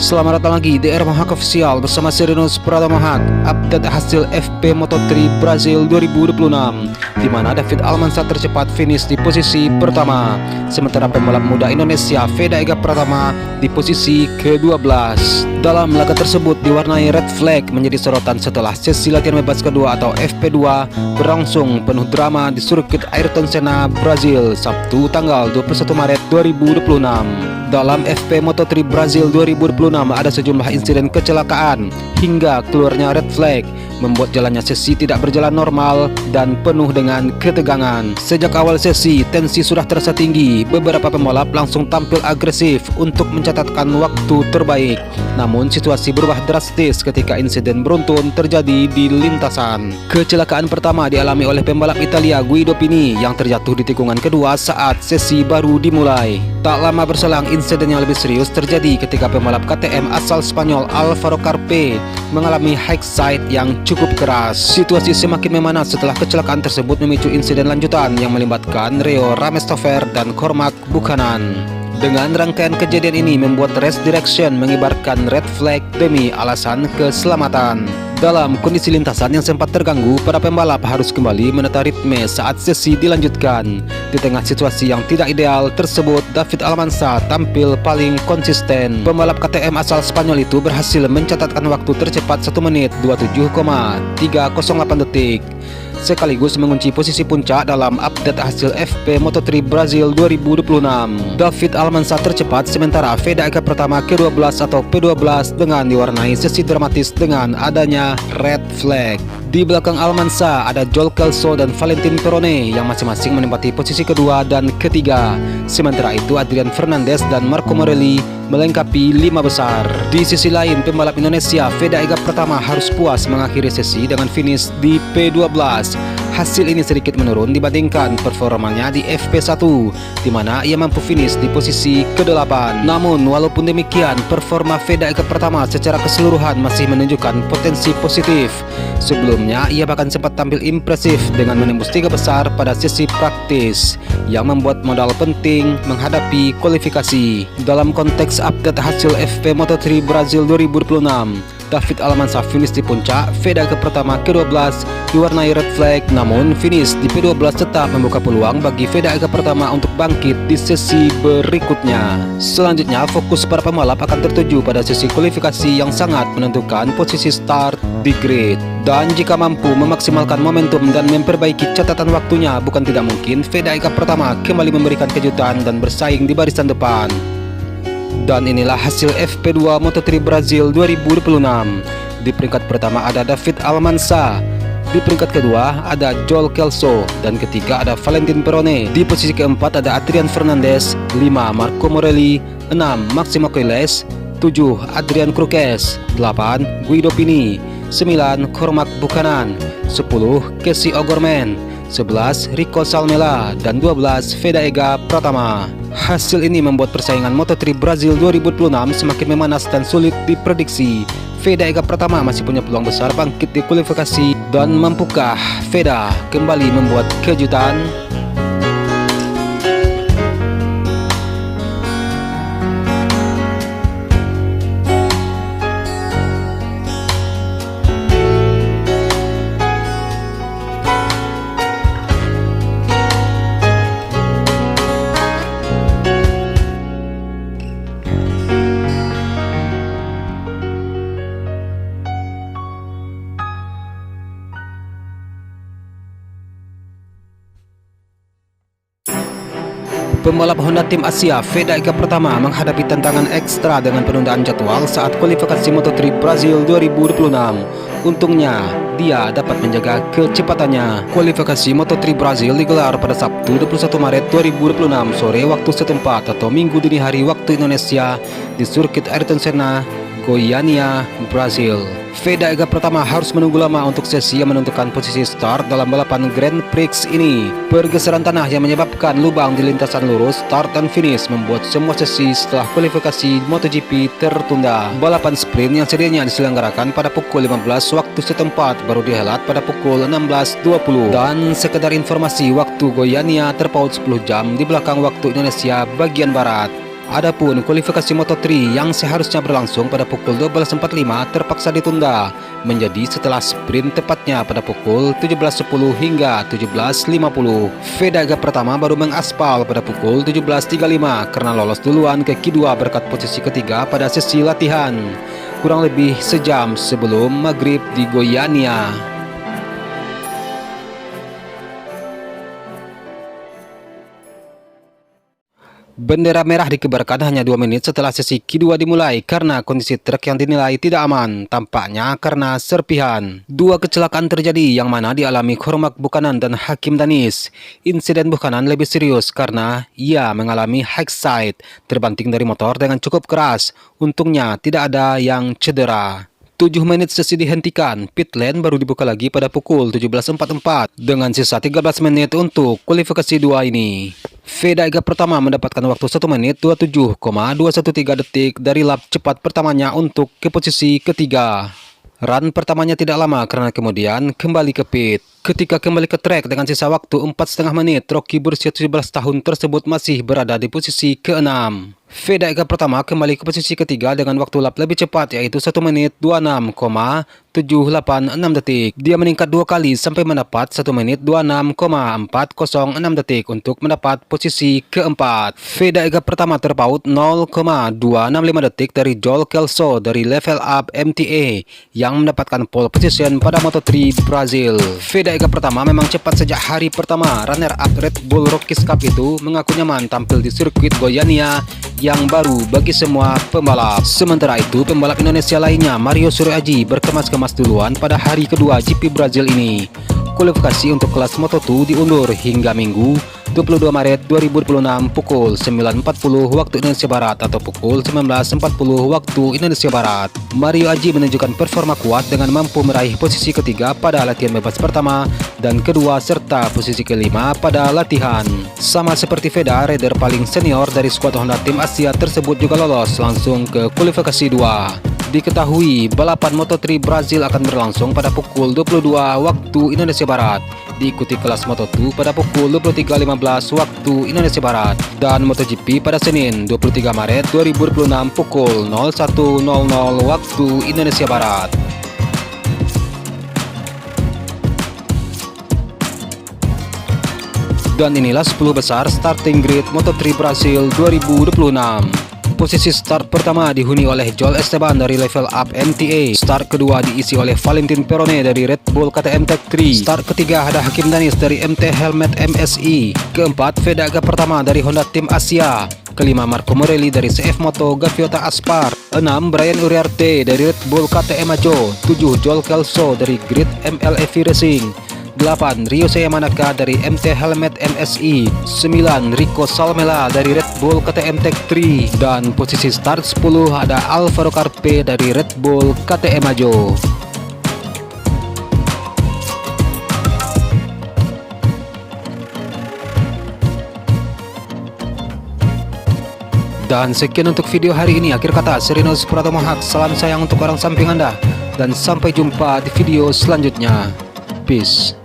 Selamat datang lagi di R Mohak Official bersama Serenus Pratama Mohak. Update hasil FP Moto3 Brazil 2026, di mana David Almansa tercepat finish di posisi pertama, sementara pembalap muda Indonesia Veda Ega Pratama di posisi ke-12. Dalam laga tersebut diwarnai red flag menjadi sorotan setelah sesi latihan bebas kedua atau FP2 berlangsung penuh drama di sirkuit Ayrton Senna, Brazil, Sabtu tanggal 21 Maret 2026. Dalam FP Moto3 Brazil 2026 ada sejumlah insiden kecelakaan hingga keluarnya red flag, membuat jalannya sesi tidak berjalan normal dan penuh dengan ketegangan. Sejak awal sesi, tensi sudah terasa tinggi. Beberapa pembalap langsung tampil agresif untuk mencatatkan waktu terbaik. Namun situasi berubah drastis ketika insiden beruntun terjadi di lintasan. Kecelakaan pertama dialami oleh pembalap Italia Guido Pini yang terjatuh di tikungan kedua saat sesi baru dimulai. Tak lama berselang, insiden yang lebih serius terjadi ketika pembalap KTM asal Spanyol Alvaro Carpe mengalami high side yang cukup keras. Situasi semakin memanas setelah kecelakaan tersebut memicu insiden lanjutan yang melibatkan Rio Ramestover dan Cormac Buchanan. Dengan rangkaian kejadian ini membuat Race Direction mengibarkan red flag demi alasan keselamatan. Dalam kondisi lintasan yang sempat terganggu, para pembalap harus kembali menata ritme saat sesi dilanjutkan. Di tengah situasi yang tidak ideal tersebut, David Almansa tampil paling konsisten. Pembalap KTM asal Spanyol itu berhasil mencatatkan waktu tercepat 1 menit 27,308 detik, sekaligus mengunci posisi puncak dalam update hasil FP Moto3 Brazil 2026. David Almansa tercepat, sementara Veda Ega Pratama ke-12 atau P12 dengan diwarnai sesi dramatis dengan adanya red flag. Di belakang Almansa ada Joel Kelso dan Valentin Perone yang masing-masing menempati posisi kedua dan ketiga. Sementara itu Adrian Fernandez dan Marco Morelli melengkapi 5 besar. Di sisi lain, pembalap Indonesia Veda Ega Pratama harus puas mengakhiri sesi dengan finish di P12. Hasil ini sedikit menurun dibandingkan performanya di FP1, di mana ia mampu finish di posisi ke-8. Namun walaupun demikian, performa Veda Ega Pratama secara keseluruhan masih menunjukkan potensi positif. Sebelumnya ia bahkan sempat tampil impresif dengan menembus 3 besar pada sesi praktis yang membuat modal penting menghadapi kualifikasi. Dalam konteks update hasil FP Moto3 Brazil 2026, David Almansa finish di puncak, Veda Ega Pratama ke-12 diwarnai red flag, namun finish di P12 tetap membuka peluang bagi Veda Ega Pratama untuk bangkit di sesi berikutnya. Selanjutnya, fokus para pembalap akan tertuju pada sesi kualifikasi yang sangat menentukan posisi start di grid. Dan jika mampu memaksimalkan momentum dan memperbaiki catatan waktunya, bukan tidak mungkin Veda Ega Pratama kembali memberikan kejutan dan bersaing di barisan depan. Dan inilah hasil FP2 Moto3 Brazil 2026. Di peringkat pertama ada David Almansa, di peringkat kedua ada Joel Kelso, dan ketiga ada Valentin Perone. Di posisi keempat ada Adrian Fernandez, 5 Marco Morelli, 6 Maximo Quiles, 7 Adrian Cruz, 8 Guido Pini, 9 Cormac Buchanan, 10 Casey O'Gorman, 11 Rico Salmela, dan 12 Veda Ega Pratama. Hasil ini membuat persaingan Moto3 Brazil 2026 semakin memanas dan sulit diprediksi. Veda Ega Pratama masih punya peluang besar bangkit di kualifikasi, dan mampukah Veda kembali membuat kejutan? Pembalap Honda Tim Asia Veda Ega Pratama menghadapi tantangan ekstra dengan penundaan jadwal saat kualifikasi Moto3 Brazil 2026. Untungnya, dia dapat menjaga kecepatannya. Kualifikasi Moto3 Brazil digelar pada Sabtu 21 Maret 2026 sore waktu setempat atau Minggu dini hari waktu Indonesia di sirkuit Ayrton Senna, Goiânia, Brazil. Veda Ega Pratama harus menunggu lama untuk sesi yang menentukan posisi start dalam balapan Grand Prix ini. Pergeseran tanah yang menyebabkan lubang di lintasan lurus start dan finish membuat semua sesi setelah kualifikasi MotoGP tertunda. Balapan sprint yang sedianya diselenggarakan pada pukul 15 waktu setempat baru dihelat pada pukul 16.20. Dan sekedar informasi, waktu Goiânia terpaut 10 jam di belakang waktu Indonesia bagian barat. Adapun kualifikasi Moto3 yang seharusnya berlangsung pada pukul 12.45 terpaksa ditunda menjadi setelah sprint tepatnya pada pukul 17.10 hingga 17.50. Vega pertama baru mengaspal pada pukul 17.35 karena lolos duluan ke Q2 berkat posisi ketiga pada sesi latihan kurang lebih sejam sebelum maghrib di Goiânia. Bendera merah dikibarkan hanya 2 menit setelah sesi Q2 dimulai karena kondisi truk yang dinilai tidak aman, tampaknya karena serpihan. Dua kecelakaan terjadi yang mana dialami Cormac Buchanan dan Hakim Danis. Insiden Buchanan lebih serius karena ia mengalami high side, terbanting dari motor dengan cukup keras. Untungnya tidak ada yang cedera. 7 menit sesi dihentikan, pit lane baru dibuka lagi pada pukul 17.44 dengan sisa 13 menit untuk kualifikasi 2 ini. Vega pertama mendapatkan waktu 1 menit 27,213 detik dari lap cepat pertamanya untuk ke posisi ketiga. Run pertamanya tidak lama karena kemudian kembali ke pit. Ketika kembali ke track dengan sisa waktu 4,5 menit, Rocky berusia 17 tahun tersebut masih berada di posisi ke-6. Vega pertama kembali ke posisi ketiga dengan waktu lap lebih cepat yaitu 1 menit 26,786 detik. Dia meningkat 2 kali sampai mendapat 1 menit 26,406 detik untuk mendapat posisi keempat. Vega pertama terpaut 0,265 detik dari Joel Kelso dari Level Up MTA yang mendapatkan pole position pada Moto3 Brazil. Vega pertama memang cepat sejak hari pertama. Runner up Red Bull Rockies Cup itu mengaku nyaman tampil di sirkuit Goiânia yang baru bagi semua pembalap. Sementara itu, pembalap Indonesia lainnya Mario Suryaji berkemas-kemas duluan pada hari kedua GP Brazil ini. Kualifikasi untuk kelas Moto2 diundur hingga Minggu 22 Maret 2026 pukul 9.40 waktu Indonesia Barat atau pukul 19.40 waktu Indonesia Barat. Mario Aji menunjukkan performa kuat dengan mampu meraih posisi ketiga pada latihan bebas pertama dan kedua serta posisi kelima pada latihan. Sama seperti Vega, rider paling senior dari skuad Honda tim Asia tersebut juga lolos langsung ke kualifikasi 2. Diketahui balapan Moto3 Brazil akan berlangsung pada pukul 22 waktu Indonesia Barat. Diikuti kelas Moto2 pada pukul 23.15 waktu Indonesia Barat dan MotoGP pada Senin 23 Maret 2026 pukul 01.00 waktu Indonesia Barat. Dan inilah 10 besar starting grid Moto3 Brazil 2026. Posisi start pertama dihuni oleh Joel Esteban dari Level Up MTA. Start kedua diisi oleh Valentin Perone dari Red Bull KTM Tech3. Start ketiga ada Hakim Danis dari MT Helmet MSI. Keempat, Vega pertama dari Honda Tim Asia. Kelima, Marco Morelli dari CF Moto Gaviota Aspar. 6, Brian Uriarte dari Red Bull KTM Ajo. 7, Joel Kelso dari Grid MLFI Racing. 8, Ryo Yamanaka dari MT Helmet MSI. 9, Rico Salmela dari Red Bull KTM Tech3. Dan posisi start 10 ada Alvaro Carpe dari Red Bull KTM Ajo. Dan sekian untuk video hari ini. Akhir kata, Serinos Pratomo Haq. Salam sayang untuk orang samping Anda. Dan sampai jumpa di video selanjutnya. Peace.